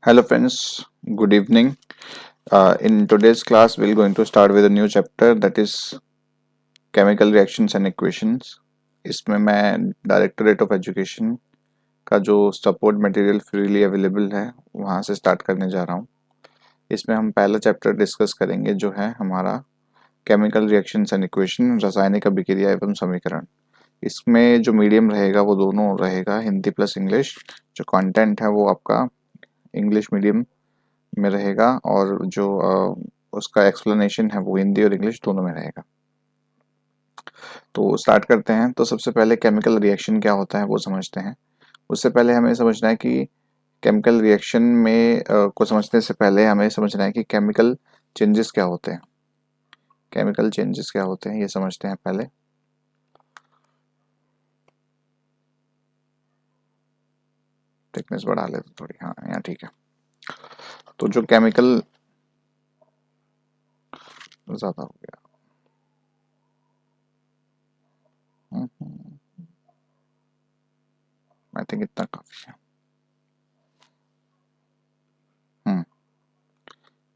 Hello friends, good evening. In today's class, we're going to start with a new chapter that is chemical reactions and equations. इसमें मैं directorate of education का जो support material freely available है वहाँ से start करने जा रहा हूँ। इसमें हम पहला चैप्टर डिस्कस करेंगे जो है हमारा केमिकल रिएक्शंस एंड इक्वेशन, रासायनिक अभिक्रिया एवं समीकरण। इसमें जो मीडियम रहेगा वो दोनों रहेगा, हिंदी प्लस इंग्लिश। जो कंटेंट है वो आपका इंग्लिश मीडियम में रहेगा और जो उसका एक्सप्लेनेशन है वो हिंदी और इंग्लिश दोनों में रहेगा। तो स्टार्ट करते हैं। तो सबसे पहले केमिकल रिएक्शन क्या होता है वो समझते हैं। उससे पहले हमें समझना है कि केमिकल रिएक्शन में को समझने से पहले हमें समझना है कि केमिकल चेंजेस क्या होते हैं। केमिकल चेंजेस क्या होते हैं ये समझते हैं पहले। थिकनेस बढ़ा ले तो थोड़ी, हाँ यहाँ ठीक है। तो जो केमिकल ज्यादा हो गया, आई थिंक इतना काफी है।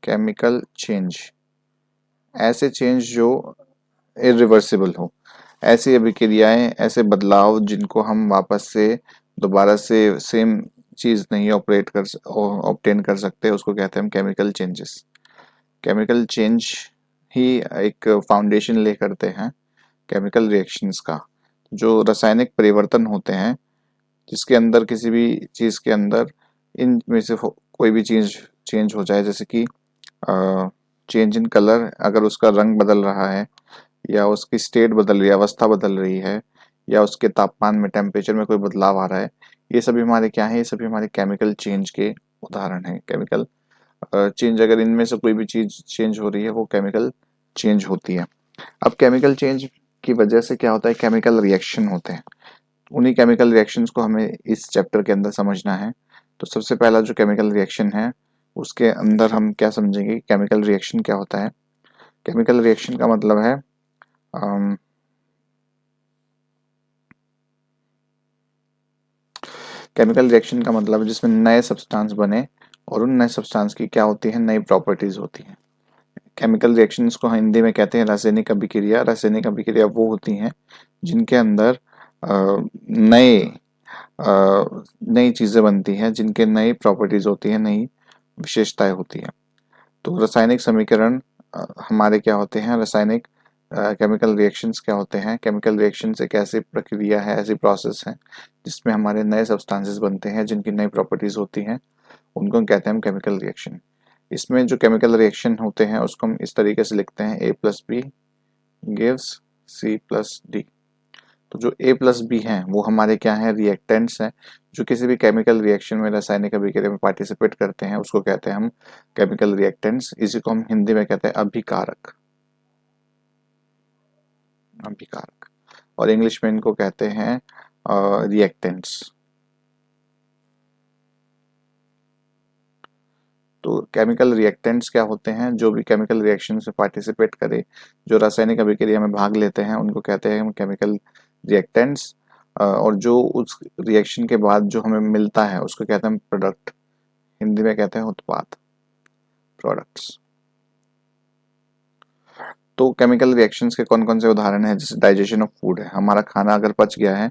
केमिकल चेंज, ऐसे चेंज जो इरिवर्सिबल हो, ऐसी अभिक्रियाएं, ऐसे बदलाव जिनको हम वापस से दोबारा से सेम चीज नहीं ऑब्टेन कर सकते, उसको कहते हैं हम केमिकल चेंजेस। केमिकल चेंज ही एक फाउंडेशन ले करते हैं केमिकल रिएक्शंस का। जो रासायनिक परिवर्तन होते हैं जिसके अंदर किसी भी चीज के अंदर इन में से कोई भी चीज चेंज हो जाए, जैसे कि चेंज इन कलर, अगर उसका रंग बदल रहा है या उसकी स्टेट बदल रही है, अवस्था बदल रही है, या उसके तापमान में, टेम्परेचर में कोई बदलाव आ रहा है, ये सभी हमारे क्या है, ये सभी हमारे केमिकल चेंज के उदाहरण हैं। केमिकल चेंज, अगर इनमें से कोई भी चीज चेंज हो रही है वो केमिकल चेंज होती है। अब केमिकल चेंज की वजह से क्या होता है, केमिकल रिएक्शन होते हैं। उन्हीं केमिकल रिएक्शंस को हमें इस चैप्टर के अंदर समझना है। तो सबसे पहला जो केमिकल रिएक्शन है उसके अंदर हम क्या समझेंगे, केमिकल रिएक्शन क्या होता है। केमिकल रिएक्शन का मतलब है केमिकल रिएक्शन का मतलब है जिसमें नए सब्सटेंस बने और उन नए सब्सटेंस की क्या होती है, नई प्रॉपर्टीज होती हैं। केमिकल रिएक्शंस को हिंदी में कहते हैं रासायनिक अभिक्रिया। रासायनिक अभिक्रिया वो होती हैं जिनके अंदर नए नई चीजें बनती हैं, जिनके नई प्रॉपर्टीज होती हैं, नई विशेषताएं होती हैं। तो रासायनिक समीकरण हमारे क्या होते हैं, रासायनिक केमिकल रिएक्शंस क्या होते हैं। केमिकल रिएक्शंस एक ऐसी प्रक्रिया है, ऐसी प्रोसेस है जिसमें हमारे नए सब्सटेंसेस बनते हैं जिनकी नई प्रॉपर्टीज होती हैं, उनको हम कहते हैं केमिकल रिएक्शन। इसमें जो केमिकल रिएक्शन होते हैं उसको हम इस तरीके से लिखते हैं, A plus B gives C plus D. तो जो ए प्लस बी हैं वो हमारे क्या हैं, रिएक्टेंट्स हैं, जो किसी भी केमिकल रिएक्शन में, रासायनिक अभिक्रिया में पार्टिसिपेट करते हैं उसको कहते हैं हम केमिकल रिएक्टेंट्स। इसी को हम हिंदी में कहते हैं अभिकारक। अभिकारक। और इंग्लिश में इनको कहते हैं रिएक्टेंट्स। तो केमिकल रिएक्टेंट्स क्या होते हैं, जो भी केमिकल रिएक्शन में पार्टिसिपेट करे, जो रासायनिक अभिक्रिया में भाग लेते हैं, उनको कहते हैं हम केमिकल रिएक्टेंट्स। और जो उस रिएक्शन के बाद जो हमें मिलता है उसको कहते हैं प्रोडक्ट। हिंदी में कहते हैं उत्पाद, प्रोडक्ट्स। तो केमिकल रिएक्शंस के कौन कौन से उदाहरण हैं, जैसे डाइजेशन ऑफ फूड है, हमारा खाना अगर पच गया है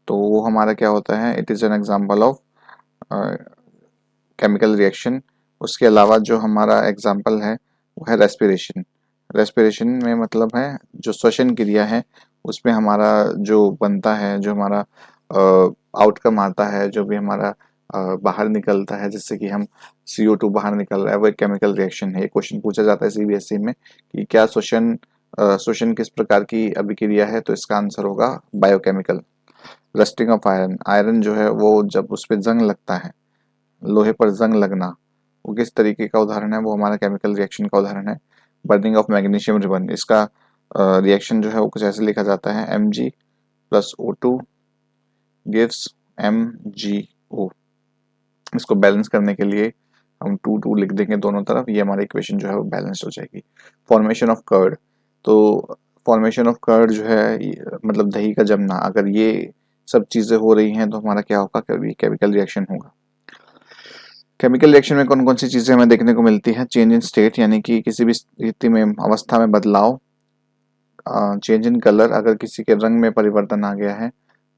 तो वो हमारा क्या होता है, it is an example of chemical reaction. उसके अलावा जो हमारा एग्जांपल है वो है रेस्पिरेशन। रेस्पिरेशन में मतलब है जो श्वसन क्रिया है, उसमें हमारा जो बनता है, जो हमारा आउटकम आता है, जो भी हमारा बाहर निकलता है, जिससे कि हम CO2 बाहर निकल रहा है, वो एक केमिकल रिएक्शन है। ये क्वेश्चन पूछा जाता है CBSE में कि क्या श्वसन श्वसन किस प्रकार की अभिक्रिया है, तो इसका आंसर होगा biochemical. Rusting of iron, iron जो है वो जब उस पर जंग लगता है, लोहे पर जंग लगना, वो किस तरीके का उदाहरण है, वो हमारा केमिकल रिएक्शन का उदाहरण है। बर्निंग ऑफ मैग्नीशियम रिबन, इसका रिएक्शन जो है वो कुछ ऐसे लिखा जाता है, Mg+O2 गिव्स MgO। इसको बैलेंस करने के लिए हम 2 लिख देंगे दोनों तरफ, ये हमारी इक्वेशन जो है वो बैलेंस हो जाएगी। फॉर्मेशन ऑफ कर्ड, तो फॉर्मेशन ऑफ कर्ड जो है मतलब दही का जमना, अगर ये सब चीजें हो रही हैं तो हमारा क्या होगा, कभी केमिकल रिएक्शन होगा। केमिकल रिएक्शन में कौन कौन सी चीजें हमें देखने को मिलती है? चेंज इन स्टेट, यानी कि किसी भी स्थिति में, अवस्था में बदलाव। चेंज इन कलर, अगर किसी के रंग में परिवर्तन आ गया है।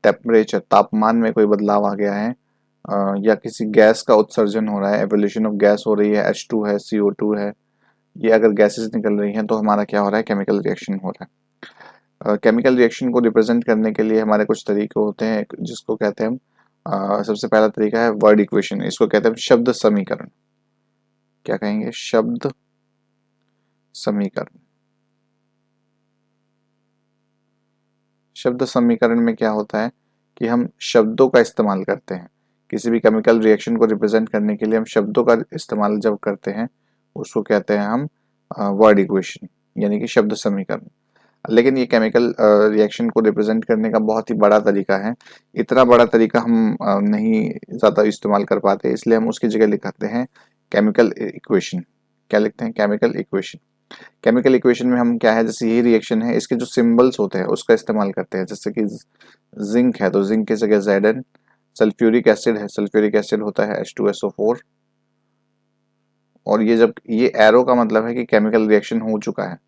टेम्परेचर, तापमान में कोई बदलाव आ गया है। या किसी गैस का उत्सर्जन हो रहा है, एवोल्यूशन ऑफ गैस हो रही है, H2 है, CO2 है, ये अगर गैसेस निकल रही हैं तो हमारा क्या हो रहा है? केमिकल रिएक्शन हो रहा है। केमिकल रिएक्शन को रिप्रेजेंट करने के लिए हमारे कुछ तरीके होते हैं, जिसको कहते हैं हम, सबसे पहला तरीका है वर्ड इक्वेशन, इसको कहते हैं हम शब्द समीकरण। क्या कहेंगे? शब्द समीकरण। शब्द समीकरण में क्या होता है कि हम शब्दों का इस्तेमाल करते हैं किसी भी केमिकल रिएक्शन को रिप्रेजेंट करने के लिए। हम शब्दों का इस्तेमाल जब करते हैं उसको कहते हैं हम वर्ड इक्वेशन, यानी कि शब्द समीकरण। लेकिन ये केमिकल रिएक्शन को रिप्रेजेंट करने का बहुत ही बड़ा तरीका है। इतना बड़ा तरीका हम नहीं ज़्यादा इस्तेमाल कर पाते, इसलिए हम उसकी जगह लिखते हैं केमिकल इक्वेशन। क्या लिखते हैं? Chemical equation. केमिकल इक्वेशन में हम क्या है, जैसे ये रिएक्शन है, इसके जो सिंबल्स होते हैं उसका इस्तेमाल करते हैं। जैसे कि जिंक है तो जिंक की जगह Zn, सल्फ्यूरिक एसिड है, सल्फ्यूरिक एसिड होता है H2SO4। और ये जब ये एरो का मतलब है कि केमिकल रिएक्शन हो चुका है,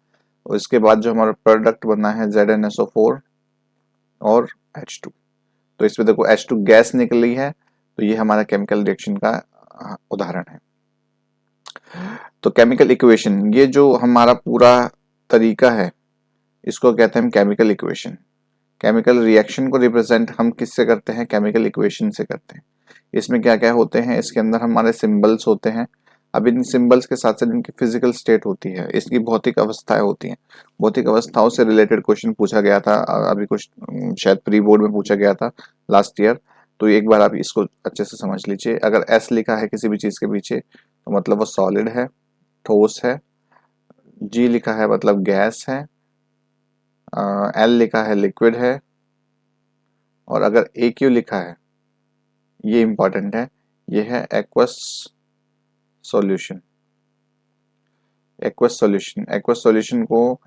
और इसके बाद जो हमारा प्रोडक्ट बना है ZnSO4 और H2। तो इसमें देखो H2 गैस निकली है, तो ये हमारा केमिकल रिएक्शन का उदाहरण है। तो केमिकल इक्वेशन, ये जो हमारा पूरा तरीका है, इसको कहते हैं हम केमिकल इक्वेशन। केमिकल रिएक्शन को रिप्रेजेंट हम किससे करते हैं? केमिकल इक्वेशन से करते हैं। इसमें क्या क्या होते हैं? इसके अंदर हमारे सिंबल्स होते हैं। अब इन सिंबल्स के साथ साथ इनकी फिजिकल स्टेट होती है, इसकी भौतिक अवस्थाएं होती हैं। भौतिक अवस्थाओं से रिलेटेड क्वेश्चन पूछा गया था अभी कुछ, शायद प्री बोर्ड में पूछा गया था लास्ट ईयर। तो एक बार आप इसको अच्छे से समझ लीजिए। अगर S लिखा है किसी भी चीज के पीछे तो मतलब वो सॉलिड है, ठोस है। G लिखा है मतलब गैस है। L लिखा है लिक्विड है। और अगर AQ लिखा है, ये इंपॉर्टेंट है, ये है aqueous solution. Aqueous solution, aqueous solution को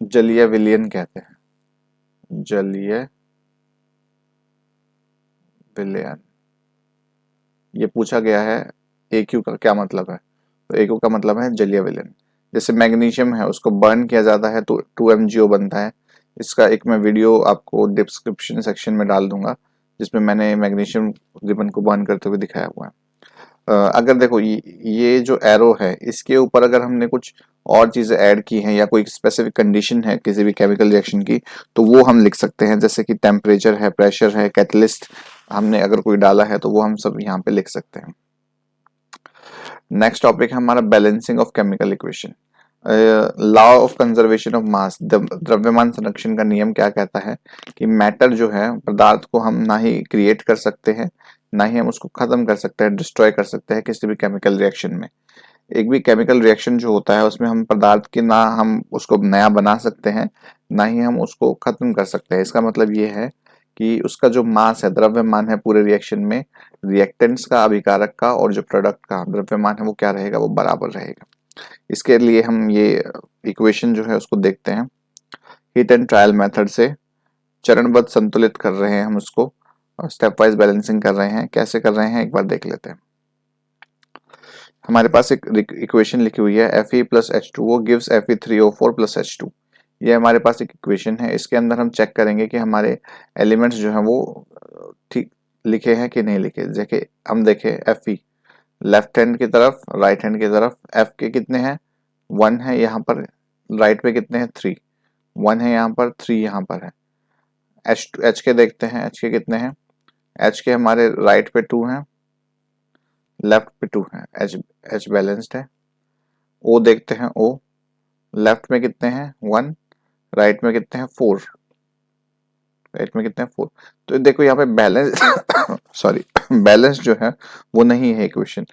जलीय विलयन कहते हैं। जलीय विलयन, ये पूछा गया है AQ का क्या मतलब है? तो AQ का मतलब है जलीय विलयन। जैसे मैग्नीशियम है, उसको बर्न किया जाता है तो 2MgO बनता है। इसका एक मैं वीडियो आपको डिस्क्रिप्शन सेक्शन में डाल दूंगा, जिसमें मैंने मैग्नीशियम रिबन को बर्न करते हुए दिखाया हुआ है। अगर देखो ये जो एरो है, इसके ऊपर अगर हमने कुछ और चीजें ऐड की हैं या कोई स्पेसिफिक कंडीशन है किसी भी केमिकल रिएक्शन की, तो वो हम लिख सकते हैं। जैसे कि टेम्परेचर है, प्रेशर है, कैटलिस्ट हमने अगर कोई डाला है, तो वो हम सब यहाँ पे लिख सकते हैं। नेक्स्ट टॉपिक है हमारा balancing of chemical equation. Law of conservation of mass, द्रव्यमान संरक्षण का नियम क्या कहता है कि मैटर जो है, पदार्थ को हम ना ही क्रिएट कर सकते हैं, ना ही हम उसको खत्म कर सकते हैं, डिस्ट्रॉय कर सकते हैं किसी भी केमिकल रिएक्शन में। एक भी केमिकल रिएक्शन जो होता है उसमें हम पदार्थ के ना हम उसको नया बना सकते हैं, ना ही हम उसको खत्म कर सकते हैं। इसका मतलब ये है कि उसका जो मास है, द्रव्यमान है, पूरे रिएक्शन में रिएक्टेंट्स का, अभिकारक का और जो प्रोडक्ट का द्रव्यमान है वो क्या रहेगा? वो बराबर रहेगा। इसके लिए हम ये इक्वेशन जो है उसको देखते हैं हीट एंड ट्रायल मेथड से। चरणबद्ध संतुलित कर रहे हैं हम उसको, और स्टेप वाइज बैलेंसिंग कर रहे हैं। कैसे कर रहे हैं एक बार देख लेते हैं। हमारे पास एक इक्वेशन लिखी हुई है Fe plus H2O gives Fe3O4 plus H2। ये हमारे पास एक इक्वेशन है। इसके अंदर हम चेक करेंगे कि हमारे एलिमेंट्स जो हैं वो ठीक लिखे हैं कि नहीं लिखे। जैसे हम देखें Fe, लेफ्ट हैंड की तरफ, राइट हैंड की तरफ F के कितने हैं? 1 है यहाँ पर। राइट पे कितने हैं? 3। 1 है यहाँ पर, 3 यहाँ पर है। H के देखते हैं, H के कितने हैं? H के हमारे राइट पे 2 हैं, लेफ्ट पे 2 हैं। H बैलेंस्ड है। O देखते हैं, O लेफ्ट में कितने हैं? 1, राइट में कितने हैं? 4। राइट में कितने हैं? 4। तो देखो यहाँ पे बैलेंस सॉरी बैलेंस जो है वो नहीं है इक्वेशन।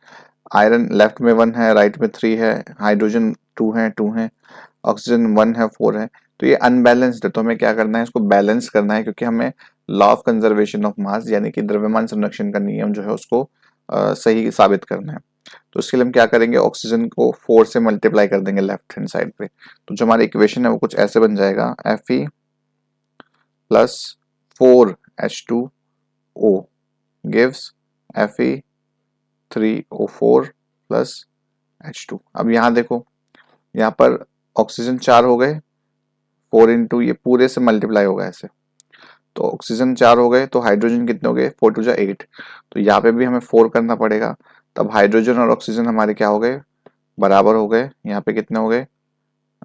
आयरन लेफ्ट में 1 है, राइट में 3 है, हाइड्रोजन 2 है, ऑक्सीजन 1 है, 4 है। तो ये अनबैलेंस्ड है। तो हमें क्या करना है? इसको बैलेंस करना है, क्योंकि हमें law of conservation of mass यानी कि द्रव्यमान संरक्षण का नियम जो है उसको सही साबित करना है। तो इसके लिए हम क्या करेंगे? ऑक्सीजन को 4 से मल्टीप्लाई कर देंगे लेफ्ट हैंड साइड पे। तो जो हमारी इक्वेशन है वो कुछ ऐसे बन जाएगा Fe plus 4H2O gives 3O4 plus H2। अब यहाँ देखो, यहाँ पर ऑक्सीजन 4 हो गए, 4 इंटू ये पूरे से मल्टीप्लाई होगा ऐसे, तो ऑक्सीजन 4 हो गए, तो हाइड्रोजन कितने हो गए, 4 टू जा 8, तो यहाँ पे भी हमें 4 करना पड़ेगा। तब हाइड्रोजन और ऑक्सीजन हमारे क्या हो गए, बराबर हो गए। यहाँ पे कितने हो गए,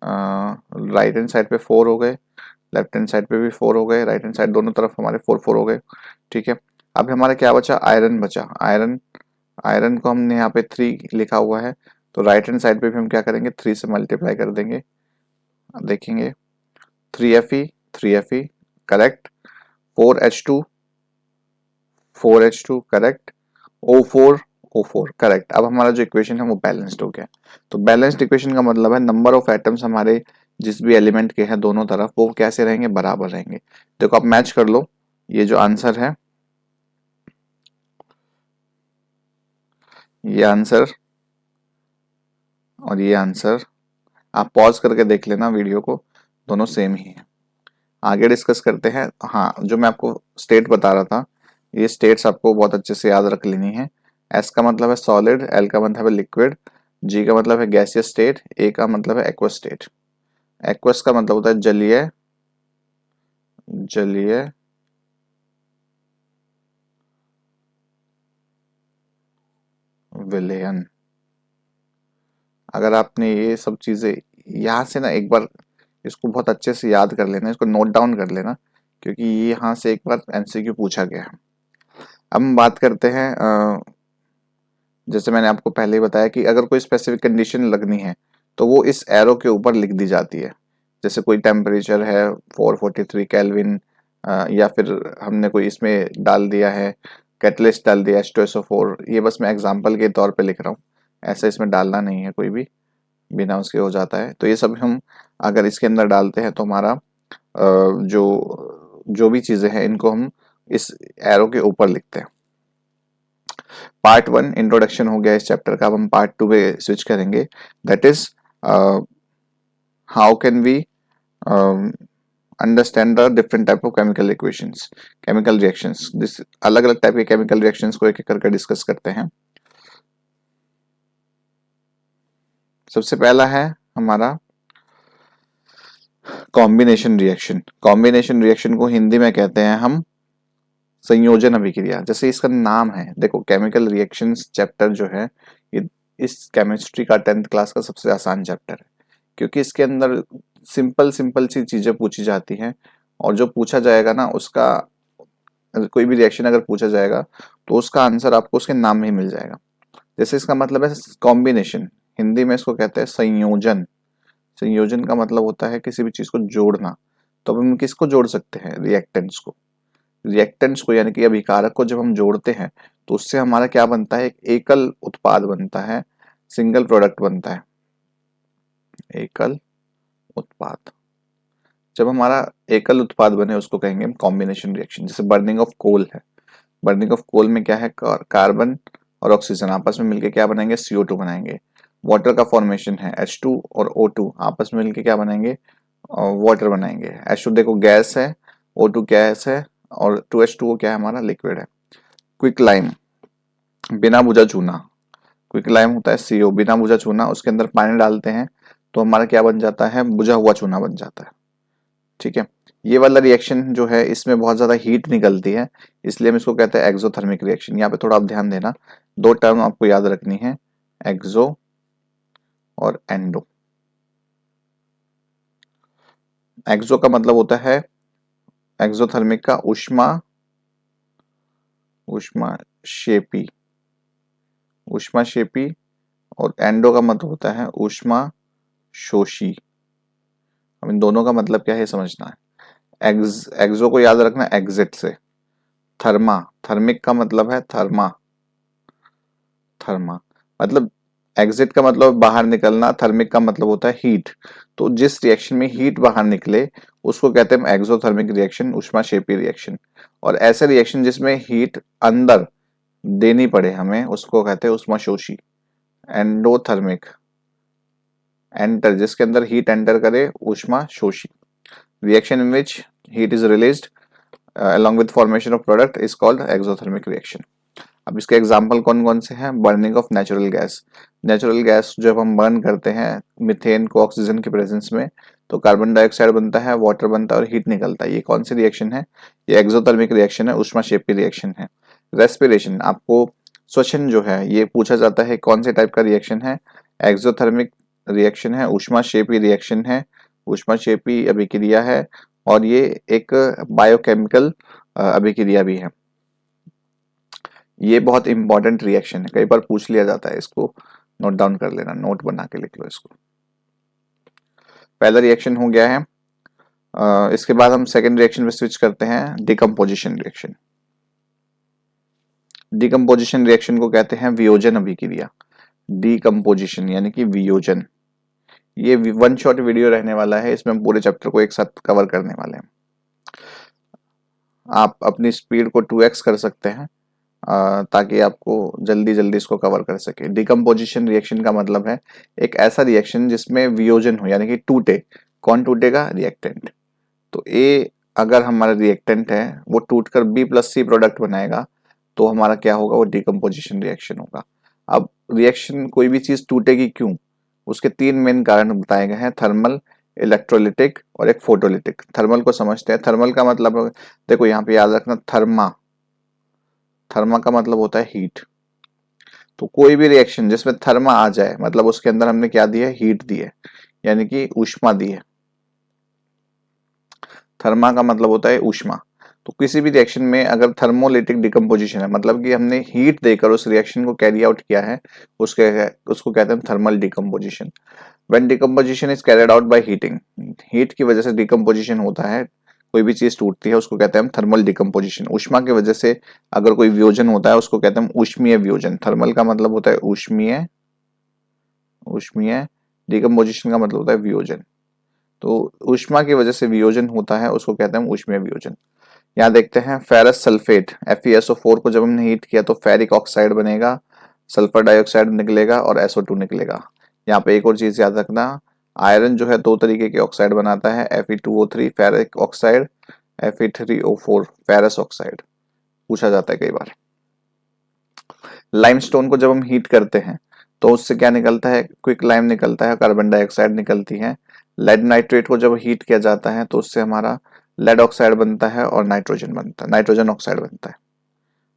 राइट हैंड साइड पे 4 हो गए, लेफ्ट हैंड साइड पे भी 4 हो गए, राइट हैंड साइड दोनों तरफ हमारे 4 हो गए। ठीक है, अब हमारा क्या बचा, आयरन बचा। आयरन, आयरन को हमने यहाँ पे 3 लिखा हुआ है, तो राइट हैंड साइड पे भी हम क्या करेंगे, 3 से मल्टीप्लाई कर देंगे। देखेंगे 3Fe correct, 4H2 correct, O4 correct. अब हमारा जो इक्वेशन है वो बैलेंस्ड हो गया। तो बैलेंस्ड इक्वेशन का मतलब है नंबर ऑफ एटम्स हमारे जिस भी एलिमेंट के हैं दोनों तरफ, वो कैसे रहेंगे, बराबर रहेंगे। देखो आप मैच कर लो, ये जो आंसर है, ये आंसर और ये आंसर, आप पॉज करके देख लेना वीडियो को, दोनों सेम ही है। आगे डिस्कस करते हैं। हाँ, जो मैं आपको स्टेट बता रहा था, ये स्टेट्स आपको बहुत अच्छे से याद रख लेनी है। एस का मतलब है सॉलिड, एल का मतलब है लिक्विड, जी का मतलब है गैसियस स्टेट, ए का मतलब है एक्वस स्टेट। एक्वस का मतलब होता है जलीय, जलीय विलयन। अगर आपने ये सब चीजें यहाँ से ना एक बार इसको बहुत अच्छे से याद कर लेना, इसको नोट डाउन कर लेना, क्योंकि ये यहाँ से एक बार एमसीक्यू पूछा गया है। अब हम बात करते हैं, जैसे मैंने आपको पहले ही बताया कि अगर कोई स्पेसिफिक कंडीशन लगनी है तो वो इस एरो के ऊपर लिख दी जाती है। जैसे कोई टेम्परेचर है 443 केल्विन, या फिर हमने कोई इसमें डाल दिया है, कैटलिस्ट डाल दिया H2SO4, ये बस मैं एग्जांपल के तौर पे लिख रहा हूँ, ऐसा इसमें डालना नहीं है कोई भी, बिना उसके हो जाता है। तो ये सब हम अगर इसके अंदर डालते हैं तो हमारा जो जो भी चीज़ें हैं इनको हम इस एरो के ऊपर लिखते हैं। पार्ट 1 इंट्रोडक्शन हो गया इस चैप्टर का। अब हम पार्ट 2 पे स्विच करेंगे, that is how can we understand the different type of chemical equations, chemical reactions. This अलग अलग टाइप के केमिकल रिएक्शंस को एक एक करके डिस्कस करते हैं। सबसे पहला है हमारा कॉम्बिनेशन रिएक्शन। कॉम्बिनेशन रिएक्शन को हिंदी में कहते हैं हम संयोजन अभिक्रिया। जैसे इसका नाम है, देखो केमिकल रिएक्शंस चैप्टर जो है ये इस केमिस्ट्री का 10th क्लास का सबसे आसान चैप्टर है, क्योंकि इसके अंदर सिंपल सिंपल सी चीजें पूछी जाती हैं, और जो पूछा जाएगा ना उसका, कोई भी रिएक्शन अगर पूछा जाएगा तो उसका आंसर आपको उसके नाम में ही मिल जाएगा। जैसे इसका मतलब है कॉम्बिनेशन, हिंदी में इसको कहते हैं संयोजन। संयोजन का मतलब होता है किसी भी चीज को जोड़ना। तो अब हम किसको जोड़ सकते हैं, रिएक्टेंट्स को। रिएक्टेंट्स को यानी कि अभिकारक को जब हम जोड़ते हैं तो उससे हमारा क्या बनता है, एक एकल उत्पाद बनता है, सिंगल प्रोडक्ट बनता है, एकल उत्पाद। जब हमारा एकल उत्पाद बने उसको कहेंगे हम कॉम्बिनेशन रिएक्शन। जैसे बर्निंग ऑफ कोल है, बर्निंग ऑफ कोल में क्या है, कार्बन और ऑक्सीजन आपस में मिलकर क्या बनाएंगे, CO2 बनाएंगे। वाटर का फॉर्मेशन है, H2 और O2 आपस में मिलकर क्या बनाएंगे, वाटर बनाएंगे। H2 देखो गैस है, O2 गैस है, और 2H2O क्या है, हमारा लिक्विड है। क्विक लाइम, बिना बुझा चूना, क्विक लाइम होता है CO, बिना बुझा चूना, उसके अंदर पानी डालते हैं तो हमारा क्या बन जाता है, बुझा हुआ चूना बन जाता है। ठीक है, ये वाला रिएक्शन जो है इसमें बहुत ज्यादा हीट निकलती है, इसलिए हम इसको कहते हैं एक्सोथर्मिक रिएक्शन। यहाँ पे थोड़ा आप ध्यान देना, दो टर्म आपको याद रखनी है, एक्सो और एंडो। एक्सो का मतलब होता है एक्सोथर्मिक का ऊष्मा, ऊष्माक्षेपी, ऊष्माक्षेपी, और एंडो का मतलब होता है ऊष्मा शोषी। अब इन दोनों का मतलब क्या है समझना है। एक्सो को याद रखना एग्जिट से। थर्मा, थर्मिक का मतलब है थर्मा, थर्मा मतलब एग्जिट का मतलब बाहर निकलना, थर्मिक का मतलब होता है हीट। तो जिस रिएक्शन में हीट बाहर निकले उसको कहते हैं एक्सोथर्मिक रिएक्शन, ऊष्माक्षेपी रिएक्शन। और ऐसे रिएक्शन जिसमें हीट अंदर देनी पड़े हमें उसको कहते हैं ऊष्माशोषी। एंडोथर्मिक, एंटर जिसके अंदर हीट एंटर करे, ऊष्माशोषी। Reaction in which heat is released along with formation of product is called exothermic reaction. अब इसके एग्जाम्पल कौन कौन से हैं? Burning of natural gas. Natural gas जब हम बर्न करते हैं मीथेन को ऑक्सीजन की प्रेजेंस में, तो कार्बन डाइऑक्साइड बनता है, वाटर बनता है और हीट निकलता है। ये कौन सी रिएक्शन है? ये एक्सोथर्मिक रिएक्शन है, ऊष्माक्षेपी रिएक्शन है। रेस्पिरेशन, आपको श्वसन जो है ये पूछा जाता है कौन से टाइप का रिएक्शन है? एक्सोथर्मिक रिएक्शन है, ऊष्माक्षेपी रिएक्शन है, ऊष्माक्षेपी अभिक्रिया है, और ये एक बायोकेमिकल अभिक्रिया भी है। ये बहुत इंपॉर्टेंट रिएक्शन है, कई बार पूछ लिया जाता है, इसको नोट डाउन कर लेना, नोट बना के लिख लो इसको। पहला रिएक्शन हो गया है। इसके बाद हम सेकेंड रिएक्शन में स्विच करते हैं, डिकम्पोजिशन रिएक्शन। डिकम्पोजिशन रिएक्शन को कहते हैं वियोजन अभिक्रिया। डिकम्पोजिशन यानी कि वियोजन। ये वन शॉट वीडियो रहने वाला है, इसमें हम पूरे चैप्टर को एक साथ कवर करने वाले हैं। आप अपनी स्पीड को 2x कर सकते हैं ताकि आपको जल्दी जल्दी इसको कवर कर सके। डिकम्पोजिशन रिएक्शन का मतलब है एक ऐसा रिएक्शन जिसमें वियोजन हो, यानी कि टूटे। कौन टूटेगा? रिएक्टेंट। तो ए अगर हमारा रिएक्टेंट है वो टूटकर बी प्लस सी प्रोडक्ट बनाएगा, तो हमारा क्या होगा? वो डिकम्पोजिशन रिएक्शन होगा। अब रिएक्शन कोई भी चीज टूटेगी क्यों? उसके तीन मेन कारण बताए गए हैं, थर्मल, इलेक्ट्रोलिटिक और एक फोटोलिटिक। थर्मल को समझते हैं। थर्मल का मतलब देखो यहाँ पे याद रखना, थर्मा, थर्मा का मतलब होता है हीट। तो कोई भी रिएक्शन जिसमें थर्मा आ जाए मतलब उसके अंदर हमने क्या दिया है? हीट दी है, यानी कि ऊष्मा दी है। थर्मा का मतलब होता है ऊष्मा। तो किसी भी रिएक्शन में अगर थर्मोलिटिक डिकम्पोजिशन है, मतलब कि हमने हीट देकर उस रिएक्शन को कैरी आउट किया है, उसको कहते हैं thermal decomposition. When decomposition is carried out by heating, heat की वजह से डिकम्पोजिशन होता है, कोई भी चीज टूटती है उसको कहते हैं हम थर्मल डिकम्पोजिशन। ऊष्मा की वजह से अगर कोई वियोजन होता है उसको कहते हैं हम ऊष्मीय वियोजन। थर्मल का मतलब होता है ऊष्मीय, ऊष्मीय। डिकम्पोजिशन का मतलब होता है वियोजन। तो ऊष्मा की वजह से वियोजन होता है उसको कहते हैं ऊष्मीय वियोजन। यहाँ देखते हैं फेरस सल्फेट, FeSO4 को जब हमने हीट किया तो फेरिक ऑक्साइड बनेगा, सल्फर डाइऑक्साइड निकलेगा और SO2 निकलेगा। यहाँ पे एक और चीज याद रखना, आयरन जो है दो तरीके के ऑक्साइड बनाता है, Fe2O3 ferric oxide, Fe3O4 ferrous oxide, पूछा जाता है कई बार। लाइमस्टोन को जब हम हीट करते हैं तो उससे क्या निकलता है? क्विक लाइम निकलता है, कार्बन डाइऑक्साइड निकलती है। लेड नाइट्रेट को जब हीट किया जाता है तो उससे हमारा लेड ऑक्साइड बनता है और नाइट्रोजन बनता है, नाइट्रोजन ऑक्साइड बनता है।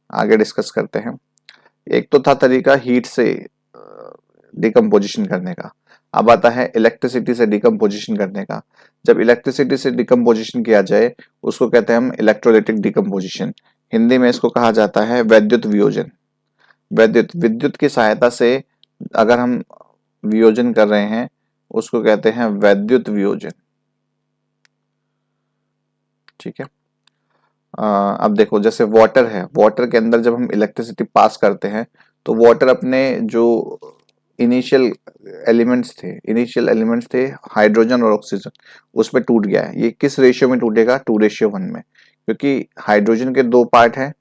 आगे डिस्कस करते हैं। एक तो था तरीका हीट से डिकम्पोजिशन करने का, अब आता है इलेक्ट्रिसिटी से डिकम्पोजिशन करने का। जब इलेक्ट्रिसिटी से डिकम्पोजिशन किया जाए उसको कहते हैं हम इलेक्ट्रोलिटिक डिकम्पोजिशन। हिंदी में इसको कहा जाता है वैद्युत वियोजन। विद्युत की सहायता से अगर हम वियोजन कर रहे हैं उसको कहते हैं वैद्युत वियोजन। ठीक है। अब देखो जैसे वाटर है, वाटर के अंदर जब हम इलेक्ट्रिसिटी पास करते हैं तो वाटर अपने जो इनिशियल एलिमेंट्स थे हाइड्रोजन और ऑक्सीजन, उसमें टूट गया है। ये किस रेशियो में टूटेगा? 2:1 में, क्योंकि हाइड्रोजन के दो पार्ट हैं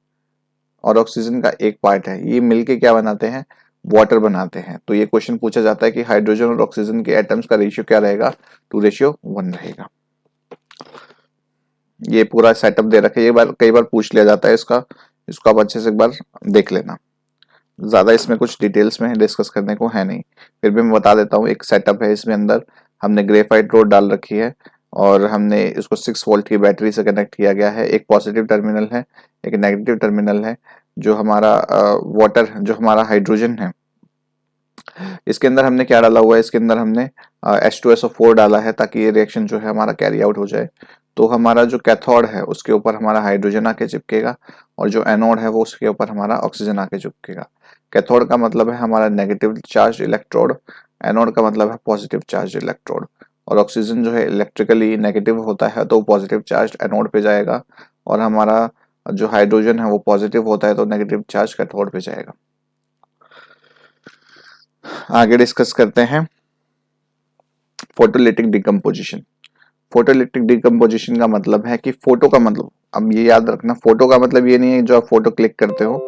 और ऑक्सीजन का एक पार्ट है, ये मिलके क्या बनाते हैं? वाटर बनाते हैं। तो ये क्वेश्चन पूछा जाता है कि हाइड्रोजन और ऑक्सीजन के एटम्स का रेशियो क्या रहेगा? 2:1 रहेगा। ये पूरा सेटअप दे रखा है, ये बार कई बार पूछ लिया जाता है इसका, इसको आप अच्छे से एक बार देख लेना। ज्यादा इसमें कुछ डिटेल्स में डिस्कस करने को है नहीं, फिर भी मैं बता देता हूँ। एक सेटअप है, इसमें अंदर हमने ग्रेफाइट रोड डाल रखी है और हमने इसको 6 वोल्ट की बैटरी से कनेक्ट किया गया है। एक पॉजिटिव टर्मिनल है, एक नेगेटिव टर्मिनल है। जो हमारा वाटर, जो हमारा हाइड्रोजन है, इसके अंदर हमने क्या डाला हुआ है? इसके अंदर हमने H2SO4 डाला है ताकि ये रिएक्शन जो है हमारा कैरी आउट हो जाए। तो हमारा जो कैथोड है उसके ऊपर हमारा हाइड्रोजन आके चिपकेगा और जो एनोड है वो उसके ऊपर हमारा ऑक्सीजन आके चिपकेगा। कैथोड का मतलब है हमारा नेगेटिव चार्ज इलेक्ट्रोड, एनोड का मतलब है पॉजिटिव चार्ज इलेक्ट्रोड। और ऑक्सीजन जो है इलेक्ट्रिकली नेगेटिव होता है तो पॉजिटिव चार्ज एनोड पे जाएगा, और हमारा जो हाइड्रोजन है वो पॉजिटिव होता है तो नेगेटिव चार्ज कैथोड पे जाएगा। आगे डिस्कस करते हैं फोटोलिटिक डिकम्पोजिशन। फोटोलिटिक डिकम्पोजिशन का मतलब है कि फोटो का मतलब, अब ये याद रखना, फोटो का मतलब ये नहीं है जो आप फोटो क्लिक करते हो।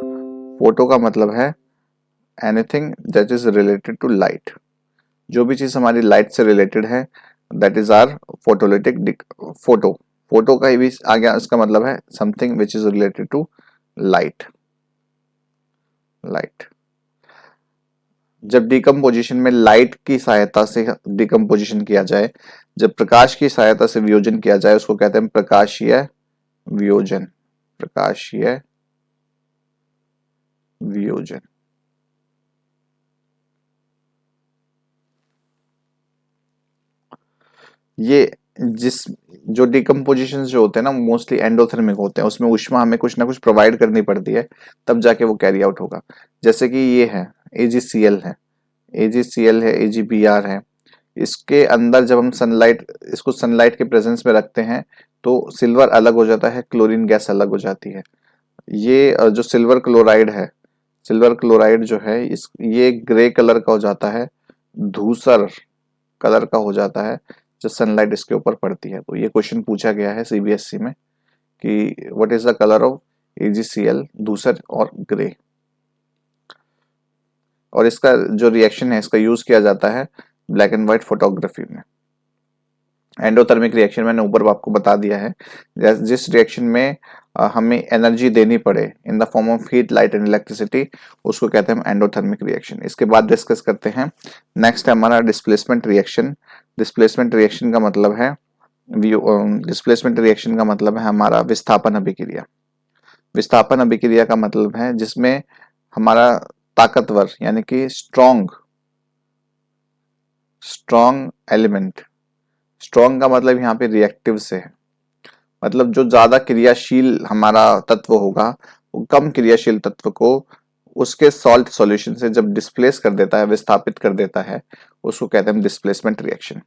फोटो का मतलब है anything that is related to light. जो भी चीज हमारी लाइट से रिलेटेड है that is our photolytic photo. Photo का ही भी आ गया, इसका मतलब है something which is related to light. Light. जब डिकम्पोजिशन में लाइट की सहायता से डिकम्पोजिशन किया जाए, जब प्रकाश की सहायता से वियोजन किया जाए, उसको कहते हैं प्रकाशीय वियोजन। प्रकाशीय वियोजन। ये जिस जो डिकम्पोजिशन जो होते हैं ना मोस्टली एंडोथर्मिक होते हैं, उसमें ऊष्मा हमें कुछ ना कुछ प्रोवाइड करनी पड़ती है, तब जाके वो कैरी आउट होगा। जैसे कि ये है AgCl है, AgCl है, AgBr है। इसके अंदर जब हम सनलाइट इसको सनलाइट के प्रेजेंस में रखते हैं तो सिल्वर अलग हो जाता है, क्लोरीन गैस अलग हो जाती है। ये जो सिल्वर क्लोराइड है, सिल्वर क्लोराइड जो है इस ये ग्रे कलर का हो जाता है, धूसर कलर का हो जाता है जब सनलाइट इसके ऊपर पड़ती है। तो ये क्वेश्चन पूछा गया है CBSE में कि what is the colour of AgCl, धूसर और ग्रे। और इसका जो रिएक्शन है इसका यूज किया जाता है ब्लैक एंड व्हाइट फोटोग्राफी में। एंडोथर्मिक रिएक्शन मैंने ऊपर आपको बता दिया है, जिस रिएक्शन में हमें एनर्जी देनी पड़े in the form of heat, light and electricity, उसको कहते हैं हम एंडोथर्मिक रिएक्शन। इसके बाद डिस्कस करते हैं, नेक्स्ट है हमारा डिस्प्लेसमेंट रिएक्शन। डिस्प्लेसमेंट रिएक्शन का मतलब है डिस्प्लेसमेंट रिएक्शन का मतलब है हमारा विस्थापन अभिक्रिया। विस्थापन अभिक्रिया का मतलब है जिसमें हमारा ताकतवर यानी कि स्ट्रॉन्ग एलिमेंट, स्ट्रॉन्ग का मतलब यहाँ पे रिएक्टिव से है, मतलब जो ज्यादा क्रियाशील हमारा तत्व होगा वो कम क्रियाशील तत्व को उसके सॉल्ट सॉल्यूशन से जब डिस्प्लेस कर देता है, विस्थापित कर देता है, उसको कहते हैं डिस्प्लेसमेंट रिएक्शन।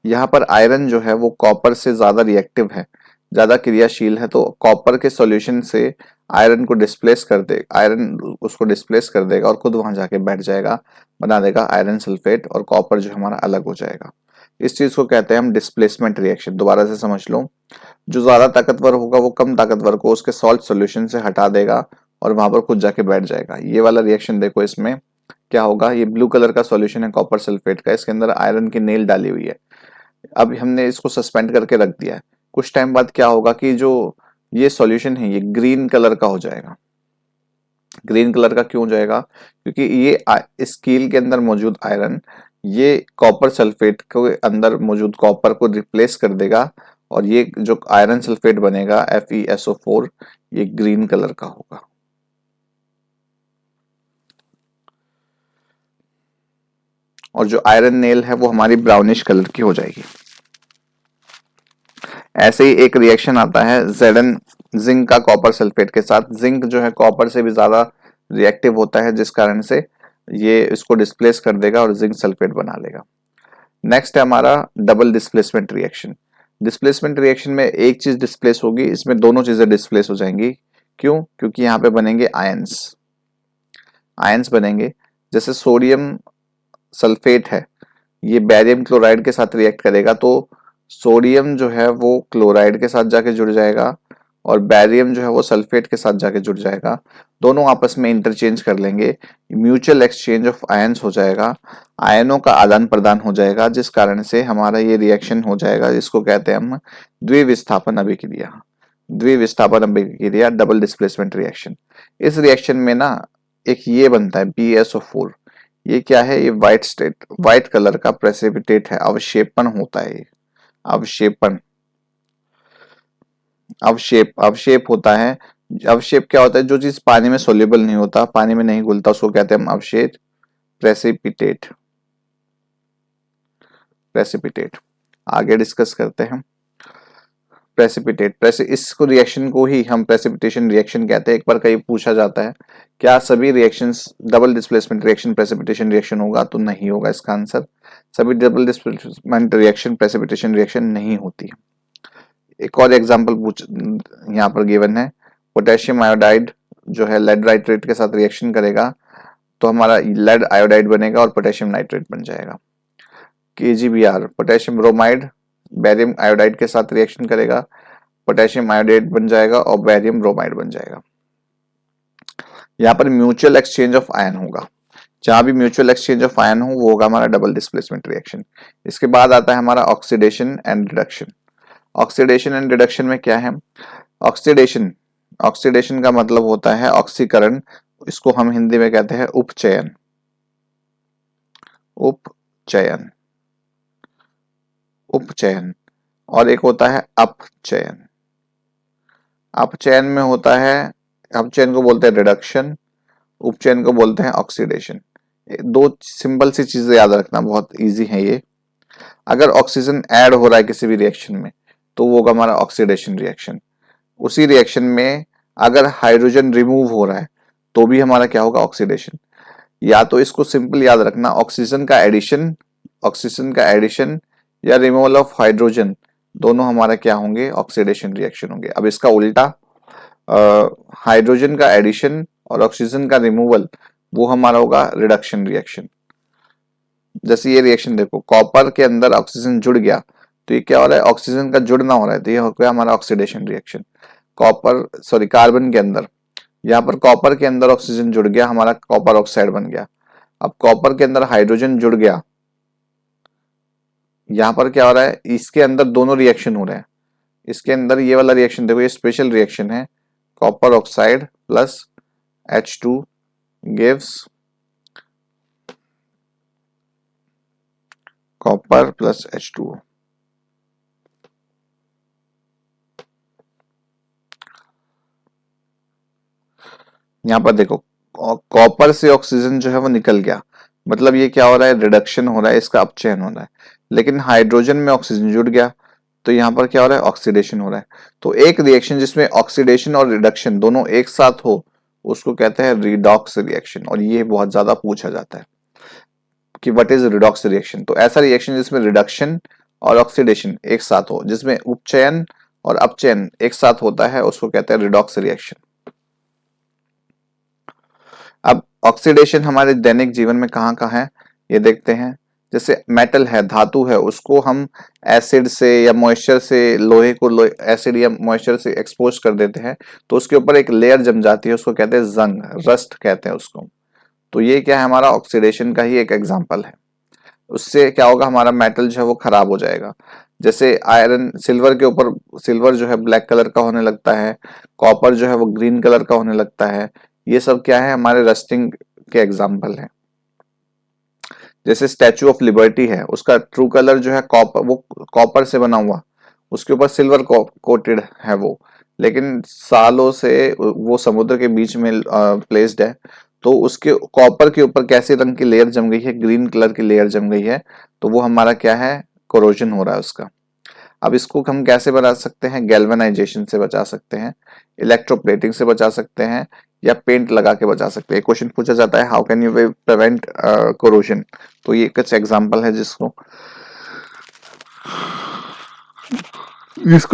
यहाँ पर आयरन जो है वो कॉपर से ज्यादा रिएक्टिव है, ज्यादा क्रियाशील है, तो कॉपर के सॉल्यूशन से आयरन को डिस्प्लेस कर दे, आयरन उसको डिस्प्लेस कर देगा और खुद वहां जाके बैठ जाएगा, बना देगा आयरन सल्फेट, और कॉपर जो हमारा अलग हो जाएगा। इस चीज को कहते हैं हम डिस्प्लेसमेंट रिएक्शन। दोबारा से समझ लो, जो ज्यादा ताकतवर होगा वो कम ताकतवर को उसके सॉल्ट सॉल्यूशन से हटा देगा और वहां पर खुद जाके बैठ जाएगा। ये वाला रिएक्शन देखो, इसमें क्या होगा, ये ब्लू कलर का सॉल्यूशन है कॉपर सल्फेट का, इसके अंदर आयरन की नेल डाली हुई है। अब हमने इसको सस्पेंड करके रख दिया है, कुछ टाइम बाद क्या होगा कि जो ये सॉल्यूशन है ये ग्रीन कलर का हो जाएगा। ग्रीन कलर का क्यों हो जाएगा, क्योंकि ये स्टील के अंदर मौजूद आयरन ये कॉपर सल्फेट के अंदर मौजूद कॉपर को रिप्लेस कर देगा, और ये जो आयरन सल्फेट बनेगा FeSO4, ये ग्रीन कलर का होगा। और जो आयरन नेल है वो हमारी ब्राउनिश कलर की हो जाएगी। ऐसे ही एक रिएक्शन आता है Zn जिंक का कॉपर सल्फेट के साथ। जिंक जो है कॉपर से भी ज्यादा रिएक्टिव होता है, जिस कारण से ये इसको डिस्प्लेस कर देगा और जिंक सल्फेट बना लेगा। नेक्स्ट है हमारा double displacement reaction. Displacement reaction में एक चीज डिस्प्लेस होगी, इसमें दोनों चीजें डिस्प्लेस हो जाएंगी। क्यों? क्योंकि यहाँ पे बनेंगे आयंस, आयंस बनेंगे। जैसे सोडियम सल्फेट है, ये बैरियम क्लोराइड के साथ रिएक्ट करेगा, तो सोडियम जो है वो क्लोराइड के साथ जाके जुड़ जाएगा और बैरियम जो है वो सल्फेट के साथ जाके जुड़ जाएगा। दोनों आपस में इंटरचेंज कर लेंगे, म्यूचुअल एक्सचेंज ऑफ आयंस हो जाएगा, आयनों का आदान प्रदान हो जाएगा, जिस कारण से हमारा ये रिएक्शन हो जाएगा, जिसको कहते हैं हम द्विविस्थापन अभिक्रिया। द्विविस्थापन अभिक्रिया, डबल डिस्प्लेसमेंट रिएक्शन। इस रिएक्शन में ना एक ये बनता है BSO4। ये क्या है? ये व्हाइट कलर का प्रेसिपिटेट है, अवक्षेपण होता है ये, अवक्षेपण, अवक्षेप होता है। अवक्षेप क्या होता है? जो चीज पानी में सोल्यूबल नहीं होता, पानी में नहीं घुलता, उसको कहते हैं हम अवक्षेप, प्रेसिपिटेट। प्रेसिपिटेट आगे डिस्कस करते हैं। प्रेसिपिटेट, इसको रिएक्शन को ही हम प्रेसिपिटेशन रिएक्शन कहते हैं। एक बार कहीं पूछा जाता है क्या सभी reactions double displacement reaction precipitation reaction होगा, तो नहीं होगा इसका आंसर। सभी double displacement reaction precipitation reaction नहीं होती है। एक और एग्जांपल यहाँ पर गिवन है, पोटेशियम आयोडाइड जो है लेड नाइट्रेट के साथ रिएक्शन करेगा तो हमारा लेड आयोडाइड बनेगा और पोटेशियम नाइट्रेट बन जाएगा। KgBr, potassium bromide barium iodide के साथ रिएक्शन करेगा, पोटेशियम आयोडाइड बन जाएगा और बैरियम ब्रोमाइड बन जाएगा। यहाँ पर म्यूचुअल एक्सचेंज ऑफ आयन होगा, जहां भी म्यूचुअल एक्सचेंज ऑफ आयन हो वो होगा हमारा डबल डिस्प्लेसमेंट रिएक्शन। इसके बाद आता है हमारा oxidation and reduction. Oxidation and reduction में क्या है? ऑक्सीडेशन, ऑक्सीडेशन का मतलब होता है ऑक्सीकरण, इसको हम हिंदी में कहते हैं उपचयन। उपचयन, उपचयन। और एक होता है अपचयन। अपचयन में होता है, अपचयन को बोलते हैं रिडक्शन, उपचयन को बोलते हैं ऑक्सीडेशन। दो सिंपल सी चीजें याद रखना, बहुत इजी है ये। अगर ऑक्सीजन ऐड हो रहा है किसी भी रिएक्शन में तो वो होगा हमारा ऑक्सीडेशन रिएक्शन। उसी रिएक्शन में अगर हाइड्रोजन रिमूव हो रहा है तो भी हमारा क्या होगा, ऑक्सीडेशन। या तो इसको सिंपल याद रखना, ऑक्सीजन का एडिशन या रिमूवल ऑफ हाइड्रोजन, दोनों हमारा क्या होंगे, ऑक्सीडेशन रिएक्शन होंगे। अब इसका उल्टा, हाइड्रोजन का एडिशन और ऑक्सीजन का रिमूवल, वो हमारा होगा रिडक्शन रिएक्शन। जैसे ये रिएक्शन देखो, कॉपर के अंदर ऑक्सीजन जुड़ गया तो ये क्या हो रहा है, ऑक्सीजन का जुड़ना हो रहा है, तो ये हो गया हमारा ऑक्सीडेशन रिएक्शन। कार्बन के अंदर, यहाँ पर कॉपर के अंदर ऑक्सीजन जुड़ गया, हमारा कॉपर ऑक्साइड बन गया। अब कॉपर के अंदर हाइड्रोजन जुड़ गया, यहाँ पर क्या हो रहा है, इसके अंदर दोनों रिएक्शन हो रहे हैं। इसके अंदर ये वाला रिएक्शन देखो, ये स्पेशल रिएक्शन है, copper oxide plus H2 gives copper plus H2O। यहाँ पर देखो, कॉपर से ऑक्सीजन जो है वो निकल गया, मतलब ये क्या हो रहा है, रिडक्शन हो रहा है, इसका अपचयन हो रहा है। लेकिन हाइड्रोजन में ऑक्सीजन जुड़ गया तो यहाँ पर क्या हो रहा है, ऑक्सीडेशन हो रहा है। तो एक रिएक्शन जिसमें ऑक्सीडेशन और रिडक्शन दोनों एक साथ हो उसको कहते हैं रिडॉक्स रिएक्शन। और ये बहुत ज्यादा पूछा जाता है कि व्हाट इज रिडॉक्स रिएक्शन। तो ऐसा रिएक्शन जिसमें रिडक्शन और ऑक्सीडेशन एक साथ हो, जिसमें उपचयन और अपचयन एक साथ होता है, उसको कहते हैं रिडॉक्स रिएक्शन। अब ऑक्सीडेशन हमारे दैनिक जीवन में कहाँ कहाँ है ये देखते हैं। जैसे मेटल है, धातु है, उसको हम एसिड से या मॉइस्चर से, लोहे को एसिड या मॉइस्चर से एक्सपोज कर देते हैं तो उसके ऊपर एक लेयर जम जाती है, उसको कहते हैं जंग, रस्ट कहते हैं उसको। तो ये क्या है, हमारा ऑक्सीडेशन का ही एक एग्जाम्पल है। उससे क्या होगा, हमारा मेटल जो है वो खराब हो जाएगा। जैसे आयरन, सिल्वर के ऊपर, सिल्वर जो है ब्लैक कलर का होने लगता है, कॉपर जो है वो ग्रीन कलर का होने लगता है। ये सब क्या है, हमारे रस्टिंग के एग्जाम्पल है। जैसे स्टैचू ऑफ लिबर्टी है, उसका ट्रू कलर जो है कॉपर, वो कॉपर से बना हुआ, उसके ऊपर सिल्वर कोटेड है वो, लेकिन सालों से वो समुद्र के बीच में प्लेस्ड है, तो उसके कॉपर के ऊपर कैसे रंग की लेयर जम गई है, ग्रीन कलर की लेयर जम गई है, तो वो हमारा क्या है, कोरोजन हो रहा है उसका। अब इसको हम कैसे बचा सकते हैं, गैल्वेनाइजेशन से बचा सकते हैं, इलेक्ट्रोप्लेटिंग से बचा सकते हैं, या पेंट लगा के बचा सकते हैं। क्वेश्चन पूछा जाता है how can you prevent corrosion, तो ये कुछ एग्जांपल है जिसको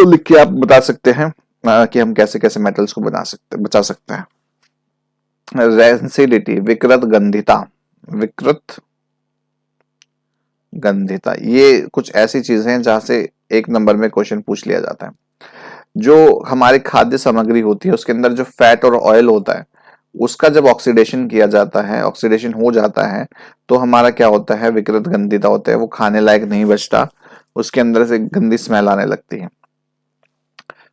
लिख के आप बता सकते हैं कि हम कैसे कैसे मेटल्स को बचा सकते हैं। रेंसिडिटी, विकृत गंधिता, विकृत गंधिता, ये कुछ ऐसी चीजें हैं जहां से एक नंबर में क्वेश्चन पूछ लिया जाता है। जो हमारी खाद्य सामग्री होती है उसके अंदर जो फैट और ऑयल होता है, उसका जब ऑक्सीडेशन किया जाता है, ऑक्सीडेशन हो जाता है, तो हमारा क्या होता है, विकृत गंधिता होता है, वो खाने लायक नहीं बचता, उसके अंदर से गंदी स्मेल आने लगती है,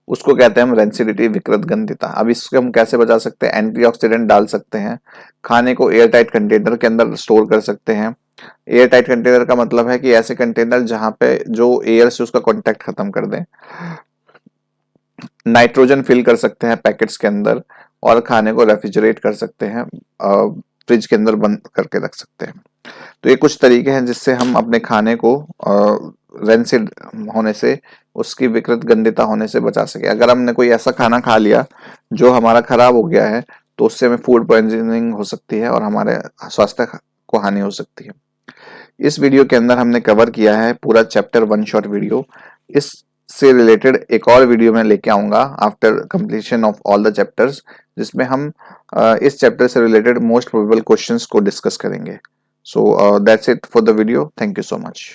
उसको कहते हैं हम रेंसिडिटी, विकृत गंधिता। अब इसको हम कैसे बचा सकते हैं, एंटीऑक्सीडेंट डाल सकते हैं, खाने को एयर टाइट कंटेनर के अंदर स्टोर कर सकते हैं। एयर टाइट कंटेनर का मतलब है कि ऐसे कंटेनर जहां पे जो एयर से उसका कांटेक्ट खत्म कर दें। नाइट्रोजन फिल कर सकते हैं पैकेट्स के अंदर, और खाने को रेफ्रिजरेट कर सकते हैं, फ्रिज के अंदर बंद करके रख सकते हैं। तो ये कुछ तरीके हैं जिससे हम अपने खाने को रेंसिड होने से, उसकी विकृत गंधिता होने से बचा सके। अगर हमने कोई ऐसा खाना खा लिया जो हमारा खराब हो गया है तो उससे हमें फूड पॉइजनिंग हो सकती है और हमारे स्वास्थ्य को हानि हो सकती है। इस वीडियो के अंदर हमने कवर किया है पूरा चैप्टर 1 शॉर्ट वीडियो। इस से रिलेटेड एक और वीडियो मैं लेके आऊंगा after completion of all the chapters, जिसमें हम इस चैप्टर से रिलेटेड मोस्ट प्रोबेबल क्वेश्चंस को डिस्कस करेंगे। So that's it for the video, thank you so much.